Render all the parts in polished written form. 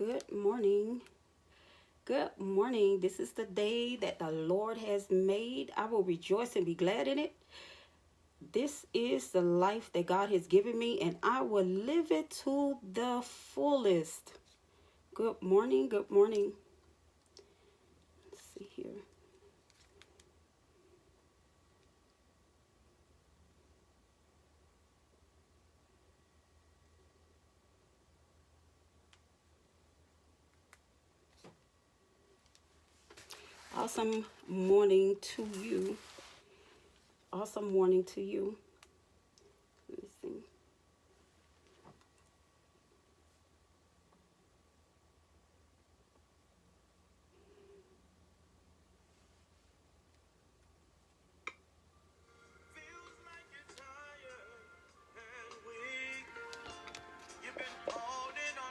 Good morning. Good morning. This is the day that the Lord has made. I will rejoice and be glad in it. This is the life that God has given me, and I will live it to the fullest. Good morning. Good morning. Let's see here. Awesome morning to you. Awesome morning to you. Let me see.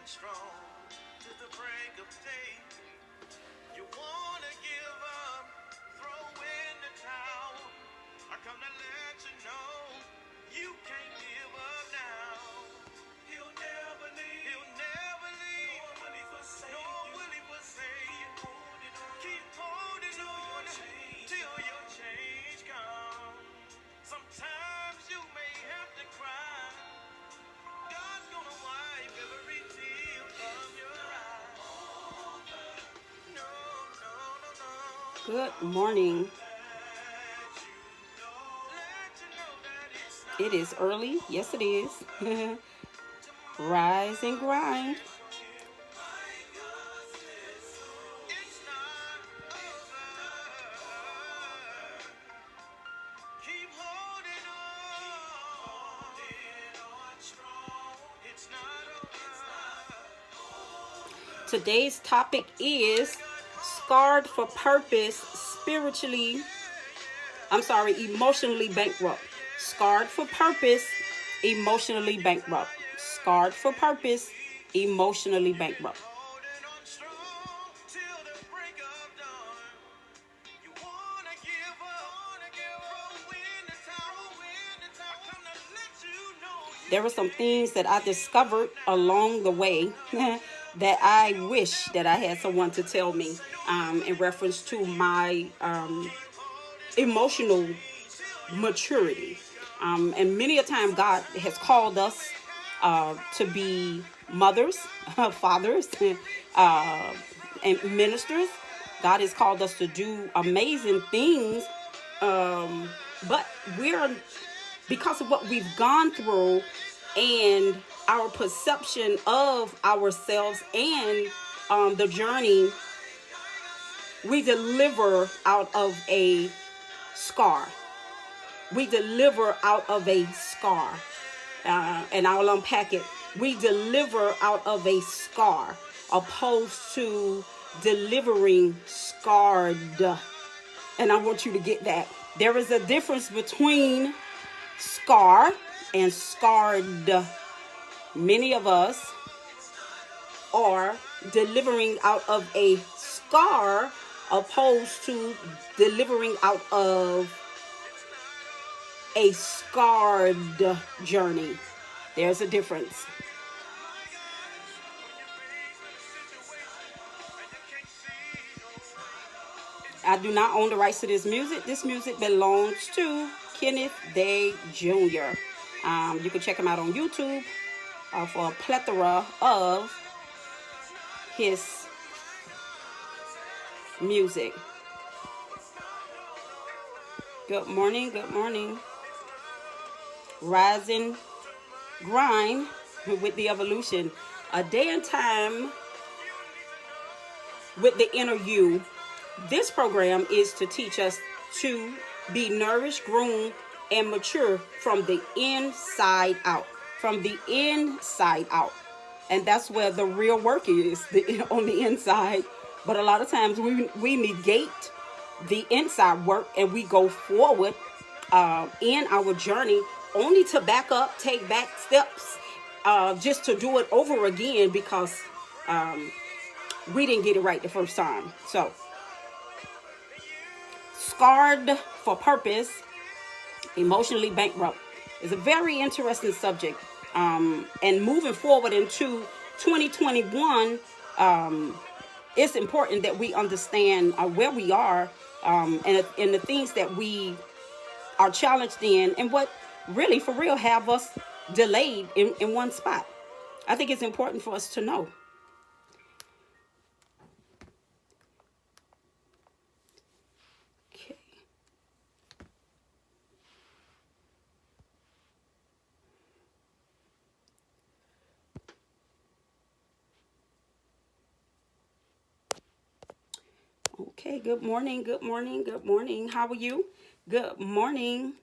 Strong to the break of day. You wanna give up, throw in the towel. I come to let you know you can't give up now. He'll never leave. He'll never leave. Nor will he forsake you. Nor will he forsake you. Keep holding on till your change comes. Sometimes you may have to cry. God's gonna wipe every tear from your eye. No, no, no, no. Good morning. It is early. Yes, it is. Rise and grind. Today's topic is scarred for purpose, emotionally bankrupt. Scarred for purpose, emotionally bankrupt. Scarred for purpose, emotionally bankrupt. There were some things that I discovered along the way that I wish that I had someone to tell me in reference to my emotional maturity. And many a time God has called us to be mothers, fathers, and ministers. God has called us to do amazing things, but because of what we've gone through and our perception of ourselves and the journey, we deliver out of a scar. We deliver out of a scar. And I'll unpack it. We deliver out of a scar opposed to delivering scarred. And I want you to get that. There is a difference between scar and scarred. Many of us are delivering out of a scar opposed to delivering out of a scarred journey. There's a difference. I do not own the rights to this music. This music belongs to Kenneth Day Jr. You can check him out on YouTube for a plethora of his music. Good morning, good morning. Rise and grind with the evolution. A day and time with the inner you. This program is to teach us to be nourished, groomed, and mature from the inside out. From the inside out. And that's where the real work is, on the inside. But a lot of times we negate the inside work and we go forward in our journey only to back up, take back steps, just to do it over again because we didn't get it right the first time. So, scarred for purpose, emotionally bankrupt is a very interesting subject. And moving forward into 2021, it's important that we understand where we are, and the things that we are challenged in, and what really, for real, have us delayed in one spot. I think it's important for us to know. Okay. Okay, good morning, good morning, good morning. How are you? Good morning.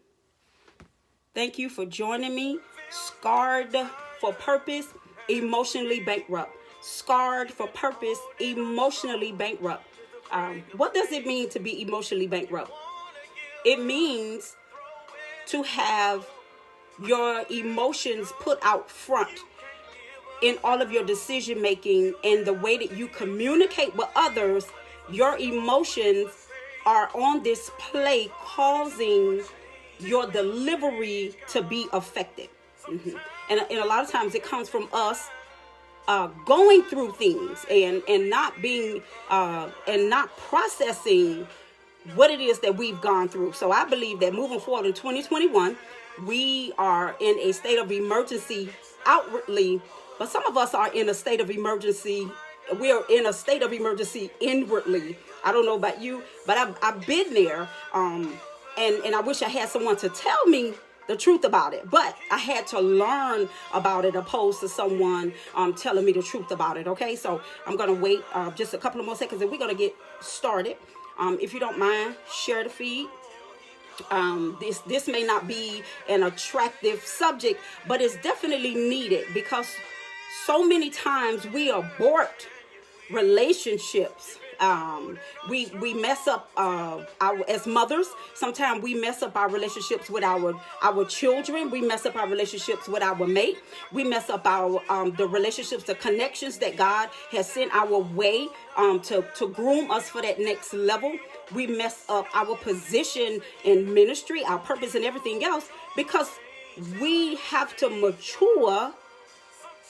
Thank you for joining me. Scarred for purpose, emotionally bankrupt. Scarred for purpose, emotionally bankrupt. What does it mean to be emotionally bankrupt? It means to have your emotions put out front in all of your decision making and the way that you communicate with others. Your emotions are on display, causing your delivery to be affected. And a lot of times it comes from us going through things and not being and not processing what it is that we've gone through. So I believe that moving forward in 2021, we are in a state of emergency outwardly, but some of us are in a state of emergency. We're in a state of emergency inwardly. I don't know about you, but I've been there. And I wish I had someone to tell me the truth about it, but I had to learn about it opposed to someone telling me the truth about it. Okay, so I'm gonna wait just a couple of more seconds and we're gonna get started. If you don't mind, share the feed. This may not be an attractive subject, but it's definitely needed, because so many times we abort relationships. We mess up as mothers. Sometimes we mess up our relationships with our children. We mess up our relationships with our mate. We mess up our the relationships, the connections that God has sent our way to groom us for that next level. We mess up our position in ministry, our purpose, and everything else, because we have to mature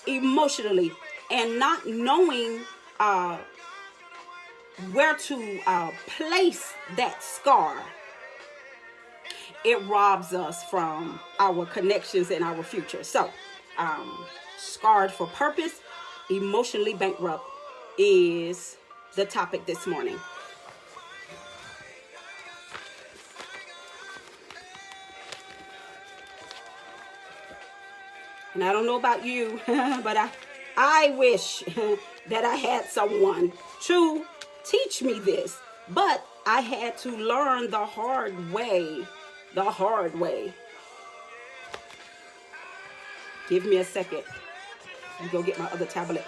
emotionally, and not knowing where to place that scar, it robs us from our connections and our future. So, scarred for purpose, emotionally bankrupt is the topic this morning. And I don't know about you, but I wish that I had someone to teach me this, but I had to learn the hard way. The hard way. Give me a second. Let me go get my other tablet.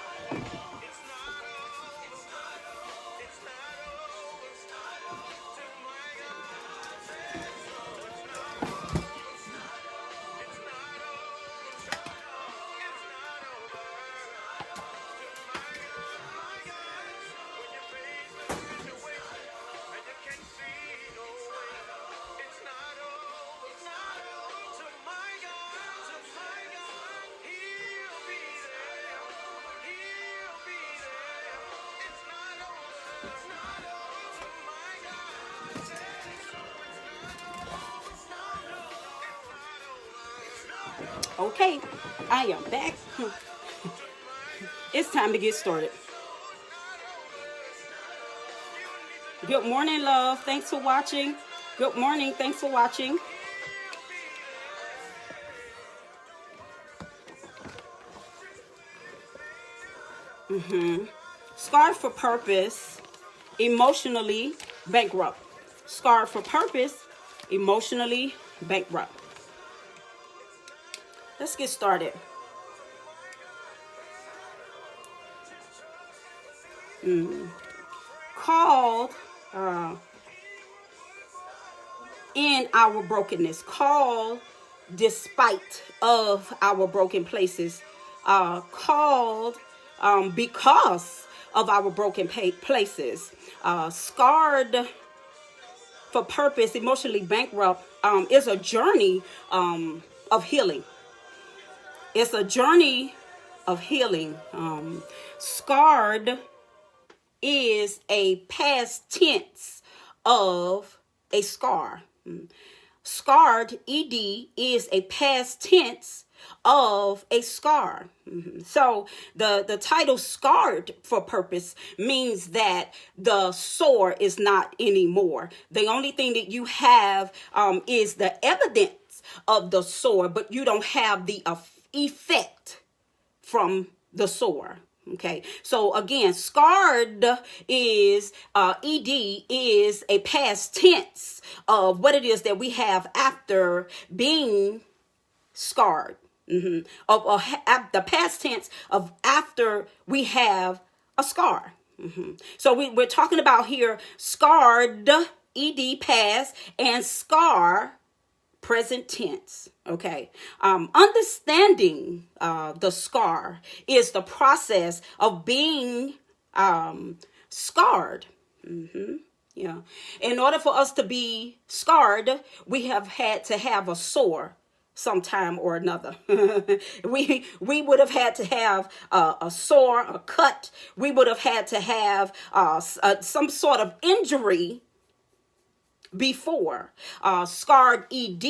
Okay, I am back. It's time to get started. Good morning, love. Thanks for watching. Good morning. Thanks for watching. Scarred for purpose, emotionally bankrupt. Scarred for purpose, emotionally bankrupt. Let's get started. Called in our brokenness. Called despite of our broken places. Called because of our broken places. Scarred for purpose, emotionally bankrupt is a journey of healing. It's a journey of healing. Scarred is a past tense of a scar. Scarred, ed, is a past tense of a scar. So the title scarred for purpose means that the sore is not anymore. The only thing that you have is the evidence of the sore, but you don't have the effect from the sore. Okay, so again, scarred is ed is a past tense of what it is that we have after being scarred. Of the past tense of after we have a scar. So we're talking about here scarred, ed, past, and scar, present tense. Okay. Understanding the scar is the process of being scarred. Yeah. In order for us to be scarred, we have had to have a sore sometime or another. we would have had to have a sore, a cut. We would have had to have some sort of injury before. Scarred, ed,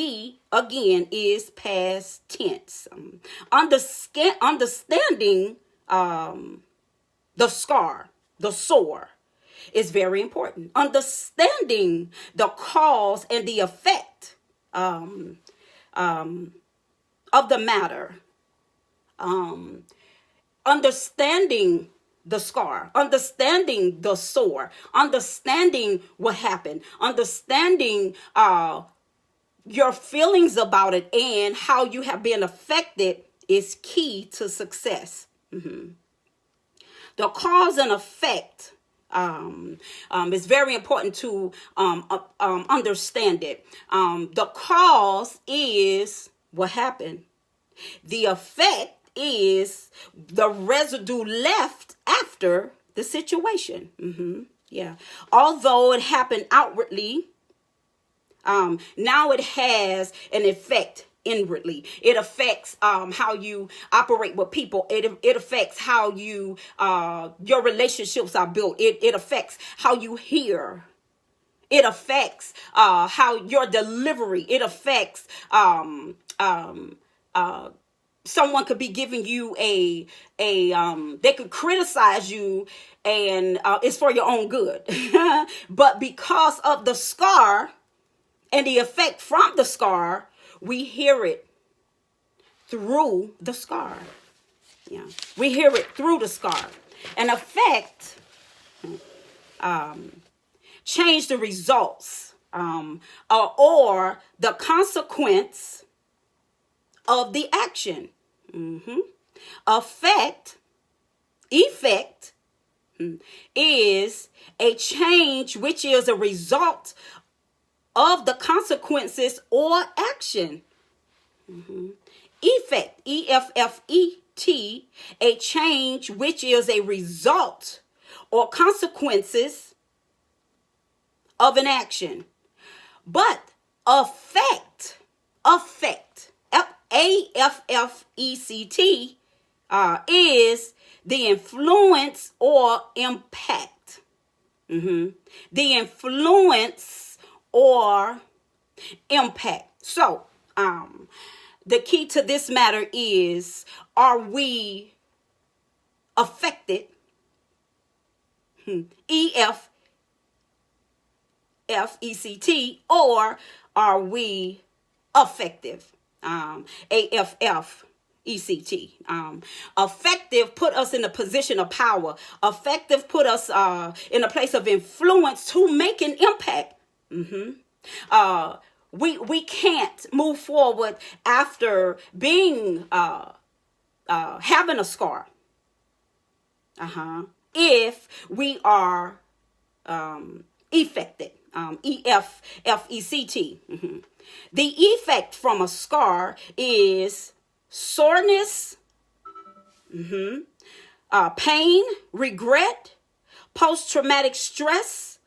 again, is past tense. Understanding the scar, the sore, is very important. Understanding the cause and the effect of the matter. Understanding the scar, understanding the sore, understanding what happened, understanding your feelings about it and how you have been affected is key to success. The cause and effect is very important to understand it. The cause is what happened. The effect is the residue left after the situation. Yeah. Although it happened outwardly, now it has an effect inwardly. It affects how you operate with people. It affects how you your relationships are built. It affects how you hear. It affects how your delivery. It affects someone could be giving you they could criticize you and it's for your own good. But because of the scar and the effect from the scar, we hear it through the scar. Yeah. We hear it through the scar. An effect change the results or the consequence of the action. Effect is a change which is a result of the consequences or action. Effect, E-F-F-E-T, a change which is a result or consequences of an action. But affect, A-F-F-E-C-T, is the influence or impact. The influence or impact. So, the key to this matter is, are we affected? E-F-F-E-C-T, or are we effective? A-F-F-E-C-T. Effective put us in a position of power. Effective put us in a place of influence to make an impact. We can't move forward after being having a scar. If we are affected. E-F-F-E-C-T. The effect from a scar is soreness, pain, regret, post-traumatic stress,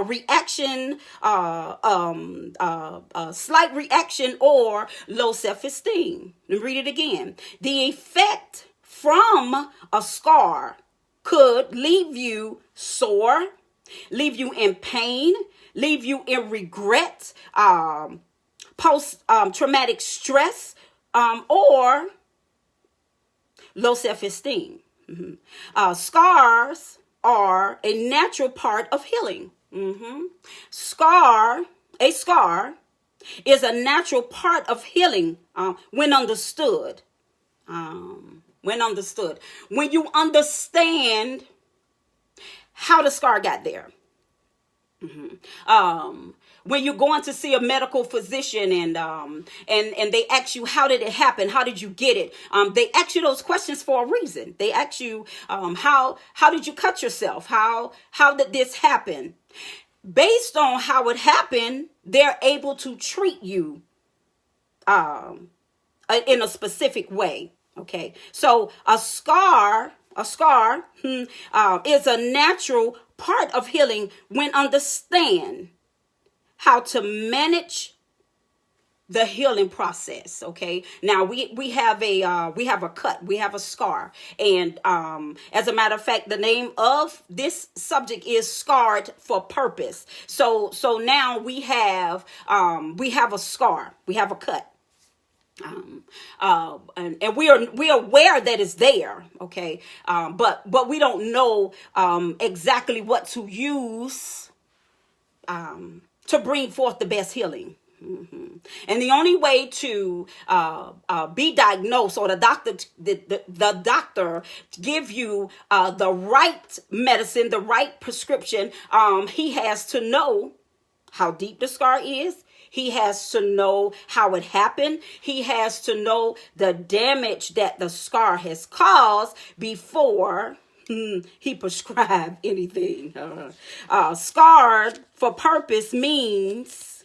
reaction, slight reaction, or low self-esteem. Read it again. The effect from a scar could leave you sore, leave you in pain, leave you in regret, post traumatic stress, or low self-esteem. Scars are a natural part of healing. A scar is a natural part of healing when understood. When understood. When you understand how the scar got there. When you're going to see a medical physician and they ask you, how did it happen? How did you get it? They ask you those questions for a reason. They ask you, how did you cut yourself? How did this happen? Based on how it happened, they're able to treat you in a specific way. Okay, so a scar is a natural part of healing when understand how to manage the healing process. Okay, now we have a cut, we have a scar, and as a matter of fact, the name of this subject is Scarred for Purpose. So now we have a scar, we have a cut. And we are aware that it's there, okay, but we don't know exactly what to use to bring forth the best healing. And the only way to be diagnosed, or the doctor give you the right medicine, the right prescription, he has to know how deep the scar is. He has to know how it happened. He has to know the damage that the scar has caused before he prescribed anything. Scarred for purpose means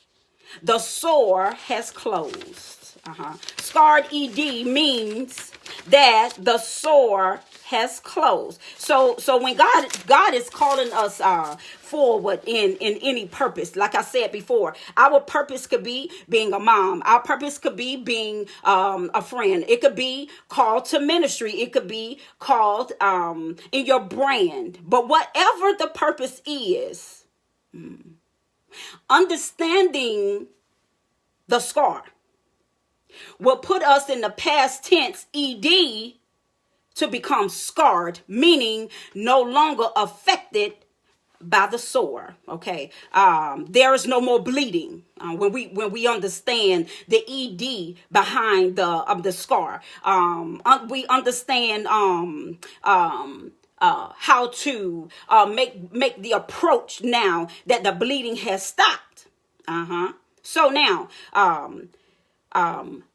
the sore has closed. Scarred ED means that the sore has closed. So when God is calling us forward in any purpose, like I said before, our purpose could be being a mom. Our purpose could be being a friend. It could be called to ministry. It could be called in your brand. But whatever the purpose is, understanding the scar will put us in the past tense ED to become scarred, meaning no longer affected by the sore. Okay, there is no more bleeding when we understand the ED behind the scar. We understand how to make the approach now that the bleeding has stopped. So now,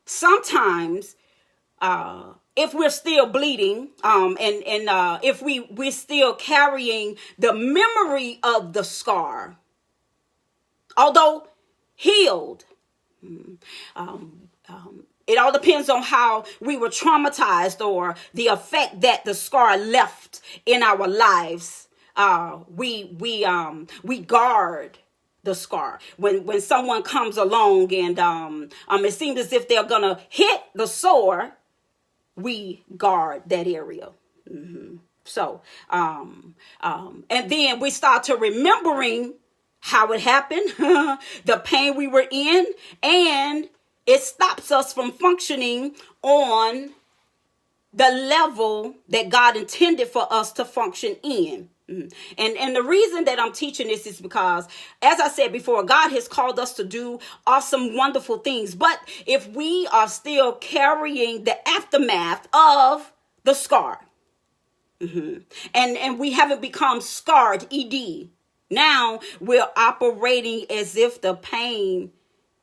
sometimes, if we're still bleeding, and if we're still carrying the memory of the scar, although healed, it all depends on how we were traumatized or the effect that the scar left in our lives. We guard the scar. When someone comes along and it seems as if they're gonna hit the sore, we guard that area. So and then we start to remembering how it happened, the pain we were in, and it stops us from functioning on the level that God intended for us to function in. And the reason that I'm teaching this is because, as I said before, God has called us to do awesome, wonderful things. But if we are still carrying the aftermath of the scar, and we haven't become scarred ED, now we're operating as if the pain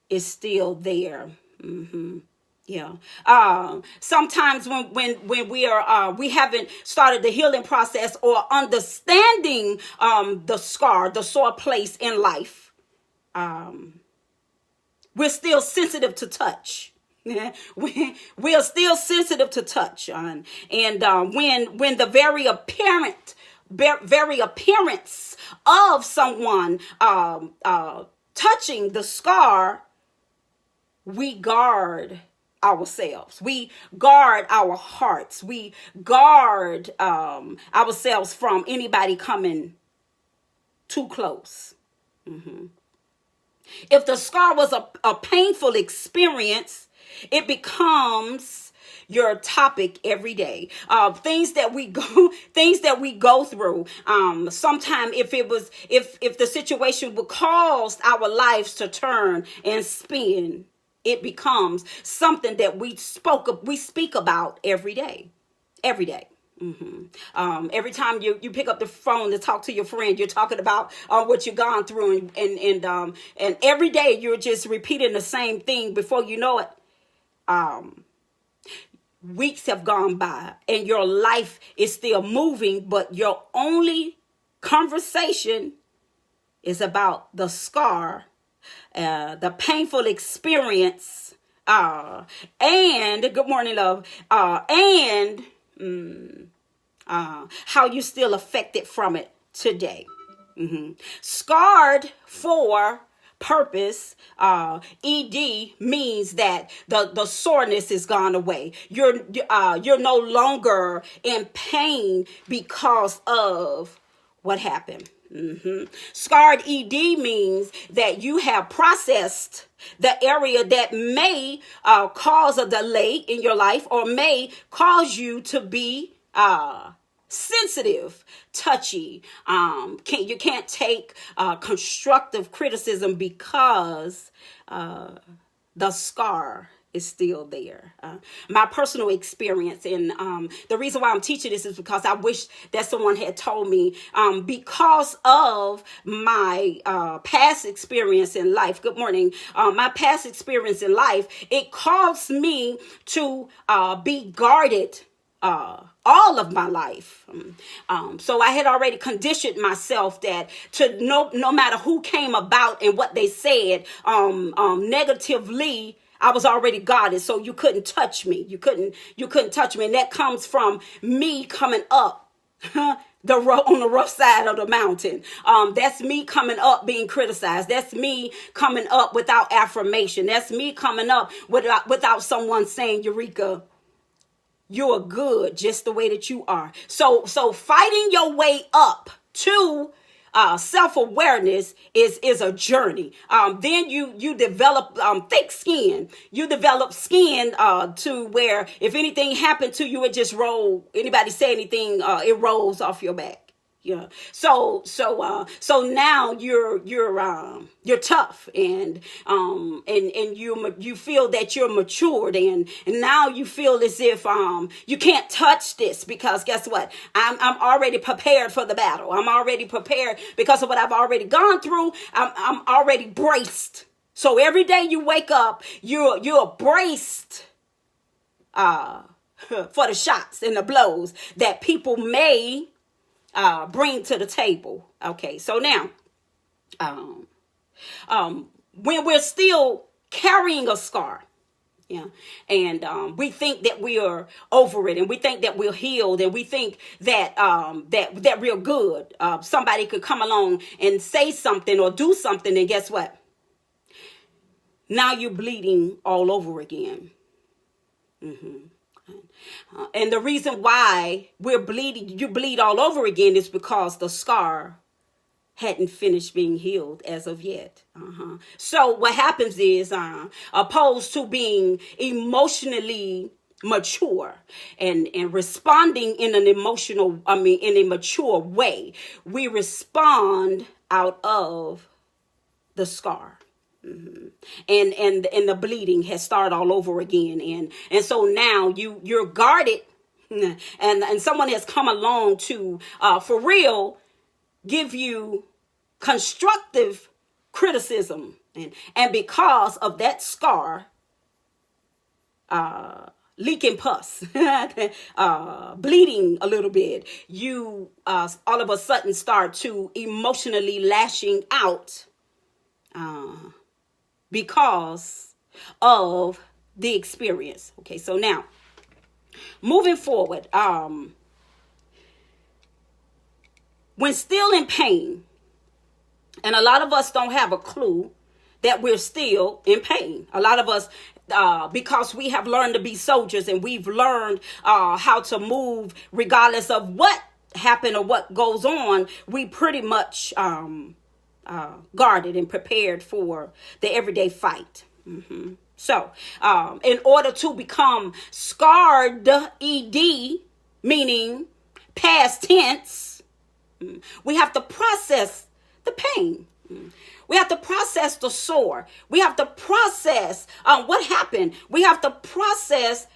is still there. Yeah. Sometimes when we haven't started the healing process or understanding the sore place in life, we're still sensitive to touch. We are still sensitive to touch, and when the very appearance of someone touching the scar, we guard ourselves. We guard our hearts. We guard ourselves from anybody coming too close. If the scar was a painful experience, it becomes your topic every day. Things that we go through. Sometime if the situation would cause our lives to turn and spin, it becomes something that we speak about every day. Every day. Every time you pick up the phone to talk to your friend, you're talking about what you've gone through, and every day you're just repeating the same thing. Before you know it, weeks have gone by and your life is still moving, but your only conversation is about the scar, the painful experience, and good morning, love, and how you still affected from it today. Scarred for purpose. ED means that the soreness is gone away. You're no longer in pain because of what happened. Scarred ED means that you have processed the area that may cause a delay in your life, or may cause you to be sensitive, touchy. You can't take constructive criticism because the scar is still there. My personal experience, and the reason why I'm teaching this is because I wish that someone had told me, because of my past experience in life. Good morning. My past experience in life, it caused me to be guarded all of my life. So I had already conditioned myself that to no matter who came about and what they said negatively, I was already guarded, so you couldn't touch me. You couldn't touch me, and that comes from me coming up on the rough side of the mountain. That's me coming up being criticized. That's me coming up without affirmation. That's me coming up without someone saying, Eureka, you're good just the way that you are. So fighting your way up to self-awareness is a journey. Then you develop thick skin. You develop skin to where if anything happened to you, it just roll. Anybody say anything, it rolls off your back. Yeah. So now you're tough, and you feel that you're matured, and now you feel as if you can't touch this, because guess what? I'm already prepared for the battle. I'm already prepared because of what I've already gone through. I'm already braced. So every day you wake up, you're braced for the shots and the blows that people may bring to the table. Okay, so now, when we're still carrying a scar, yeah, and we think that we are over it, and we think that we're healed, and we think that that we're good. Somebody could come along and say something or do something, and guess what? Now you're bleeding all over again. And the reason why you bleed all over again, is because the scar hadn't finished being healed as of yet. So what happens is, opposed to being emotionally mature and responding in a mature way, we respond out of the scar. And the bleeding has started all over again, and so now you're guarded, and someone has come along to for real give you constructive criticism, and because of that scar, leaking pus, bleeding a little bit, you all of a sudden start to emotionally lashing out because of the experience. Okay, so now moving forward, when still in pain, and a lot of us don't have a clue that we're still in pain. A lot of us because we have learned to be soldiers, and we've learned how to move regardless of what happened or what goes on. We pretty much guarded and prepared for the everyday fight. So in order to become scarred, ed, meaning past tense, we have to process the pain. We have to process the sore. We have to process what happened. We have to process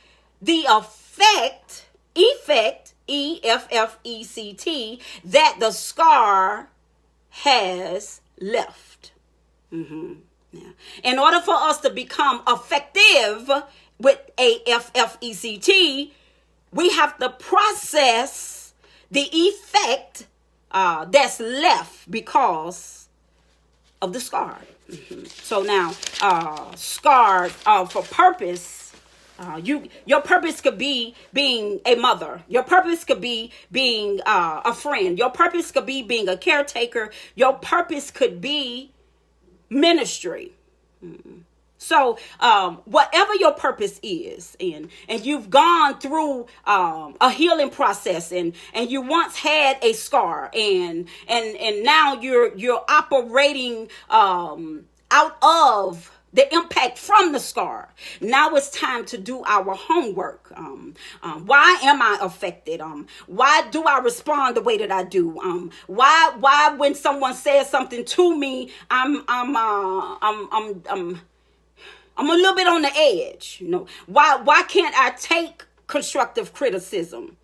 the effect, E-F-F-E-C-T, that the scar has left. Yeah. In order for us to become effective with A-F-F-E-C-T, we have to process the effect that's left because of the scar. So now, scarred for purpose. Your purpose could be being a mother. Your purpose could be being a friend. Your purpose could be being a caretaker. Your purpose could be ministry. So whatever your purpose is, and you've gone through a healing process, and you once had a scar, and now you're operating out of the impact from the scar. Now it's time to do our homework. Why am I affected? Why do I respond the way that I do? Why when someone says something to me, I'm a little bit on the edge. Why can't I take constructive criticism?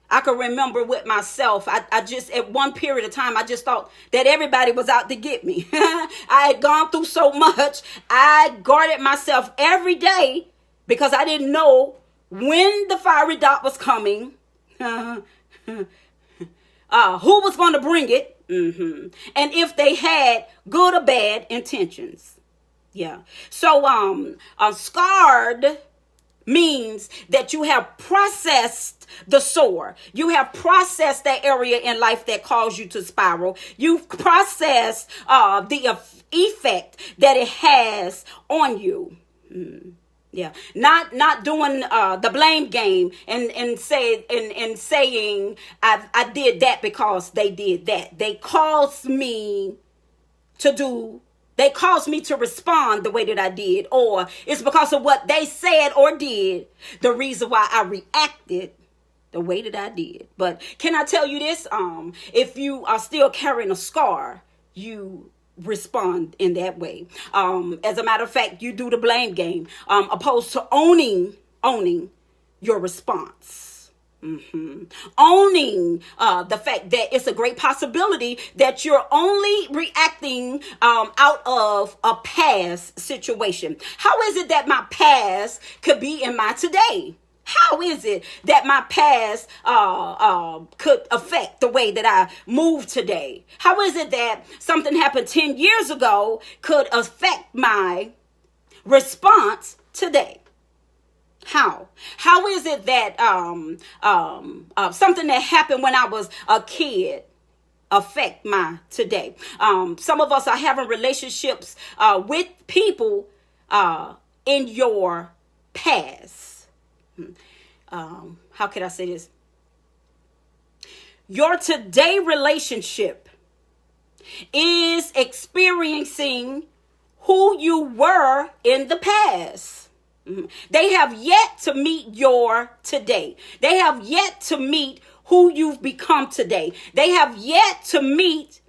I can remember with myself, I just, at one period of time, I just thought that everybody was out to get me. I had gone through so much. I guarded myself every day because I didn't know when the fiery dot was coming, who was going to bring it, and if they had good or bad intentions. Yeah. So, scarred means that you have processed the sore. You have processed that area in life that caused you to spiral. You've processed the effect that it has on you. Yeah, not doing the blame game and saying I did that because they did that. They caused me to respond the way that I did, or it's because of what they said or did, the reason why I reacted the way that I did. But can I tell you this? If you are still carrying a scar, you respond in that way. As a matter of fact, you do the blame game, opposed to owning your response. Owning the fact that it's a great possibility that you're only reacting out of a past situation. How is it that my past could be in my today? How is it that my past could affect the way that I move today? How is it that something happened 10 years ago could affect my response today? How is it that something that happened when I was a kid affect my today? Some of us are having relationships with people in your past. How could I say this? Your today relationship is experiencing who you were in the past. They have yet to meet your today. They have yet to meet who you've become today. They have yet to meet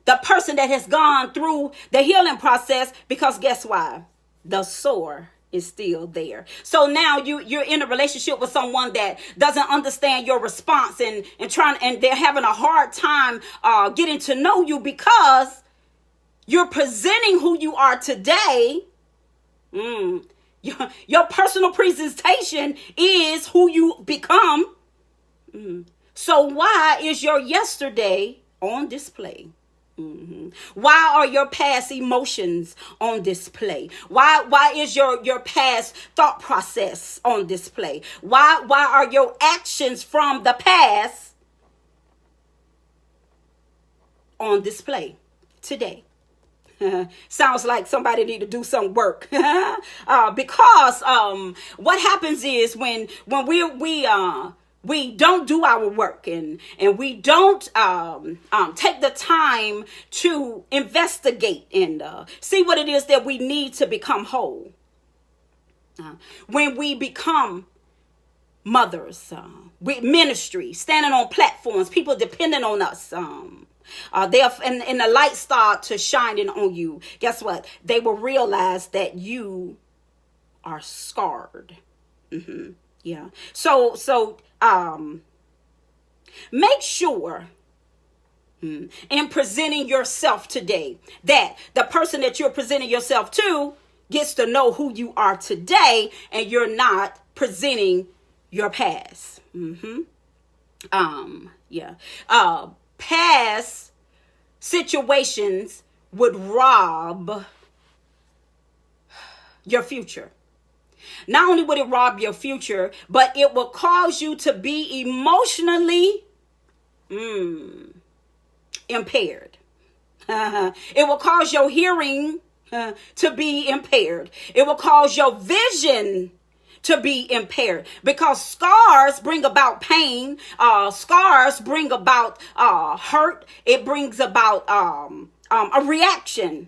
the person that has gone through the healing process, because guess why? The sore is still there. So now you're in a relationship with someone that doesn't understand your response and they're having a hard time getting to know you because you're presenting who you are today. Your personal presentation is who you become. So why is your yesterday on display? Why are your past emotions on display? Why is your past thought process on display? Why are your actions from the past on display today? Sounds like somebody need to do some work. Because what happens is when we don't do our work, and we don't take the time to investigate and see what it is that we need to become whole. When we become mothers, ministry, standing on platforms, people depending on us, and the light start to shining on you. Guess what? They will realize that you are scarred. Yeah. So make sure in presenting yourself today that the person that you're presenting yourself to gets to know who you are today, and you're not presenting your past. Past situations would rob your future. Not only would it rob your future, but it will cause you to be emotionally impaired. It will cause your hearing to be impaired. It will cause your vision to be impaired, because scars bring about pain. Scars bring about hurt. It brings about a reaction.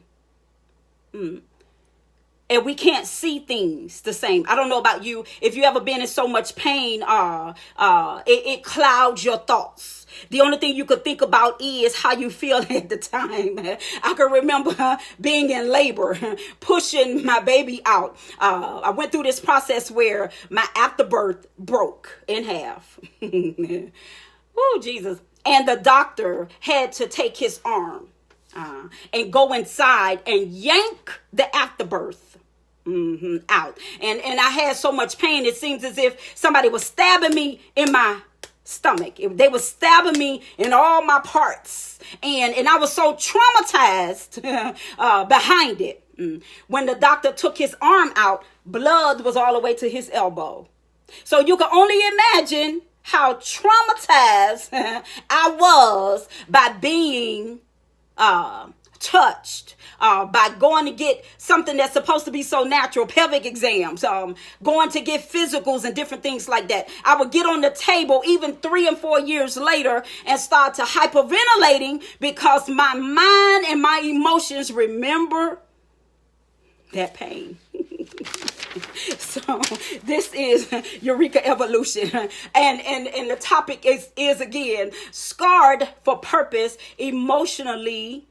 And we can't see things the same. I don't know about you. If you ever been in so much pain, it clouds your thoughts. The only thing you could think about is how you feel at the time. I can remember being in labor, pushing my baby out. I went through this process where my afterbirth broke in half. Oh, Jesus. And the doctor had to take his arm and go inside and yank the afterbirth out. And I had so much pain, it seems as if somebody was stabbing me in my stomach. They were stabbing me in all my parts. And I was so traumatized behind it. When the doctor took his arm out, blood was all the way to his elbow. So you can only imagine how traumatized I was by being touched, by going to get something that's supposed to be so natural, pelvic exams, going to get physicals and different things like that. I would get on the table even 3 and 4 years later and start to hyperventilating because my mind and my emotions remember that pain. So this is Eureka Evolution, and the topic is again, scarred for purpose, emotionally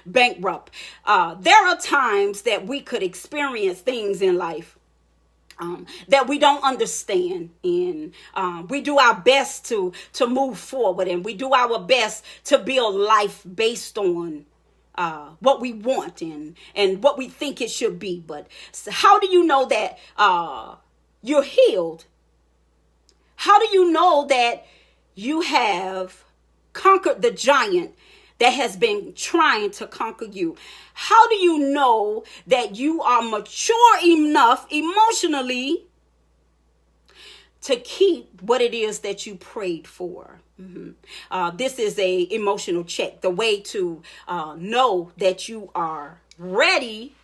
bankrupt. There are times that we could experience things in life that we don't understand, and we do our best to move forward, and we do our best to build life based on what we want and what we think it should be. But how do you know that you're healed? How do you know that you have conquered the giant that has been trying to conquer you? How do you know that you are mature enough emotionally to keep what it is that you prayed for? This is a emotional check, the way to know that you are ready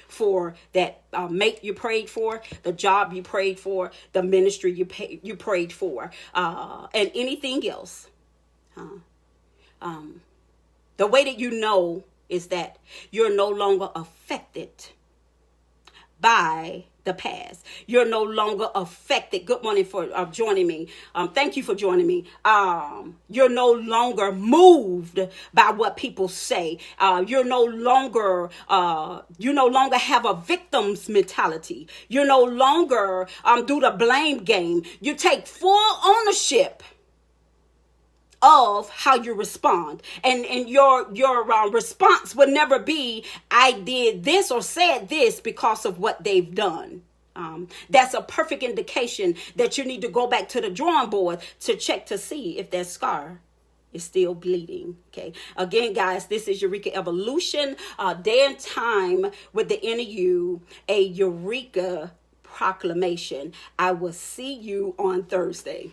for that mate you prayed for, the job you prayed for, the ministry you prayed for, and anything else. The way that you know is that you're no longer affected by the past. You're no longer affected. Good morning for joining me. Thank you for joining me. You're no longer moved by what people say. You no longer have a victim's mentality. You no longer do the blame game. You take full ownership of how you respond, and your response would never be, I did this or said this because of what they've done. That's a perfect indication that you need to go back to the drawing board to check to see if that scar is still bleeding. Okay. Again, guys, this is Eureka Evolution, day and time with the inner you, a Eureka proclamation. I will see you on Thursday.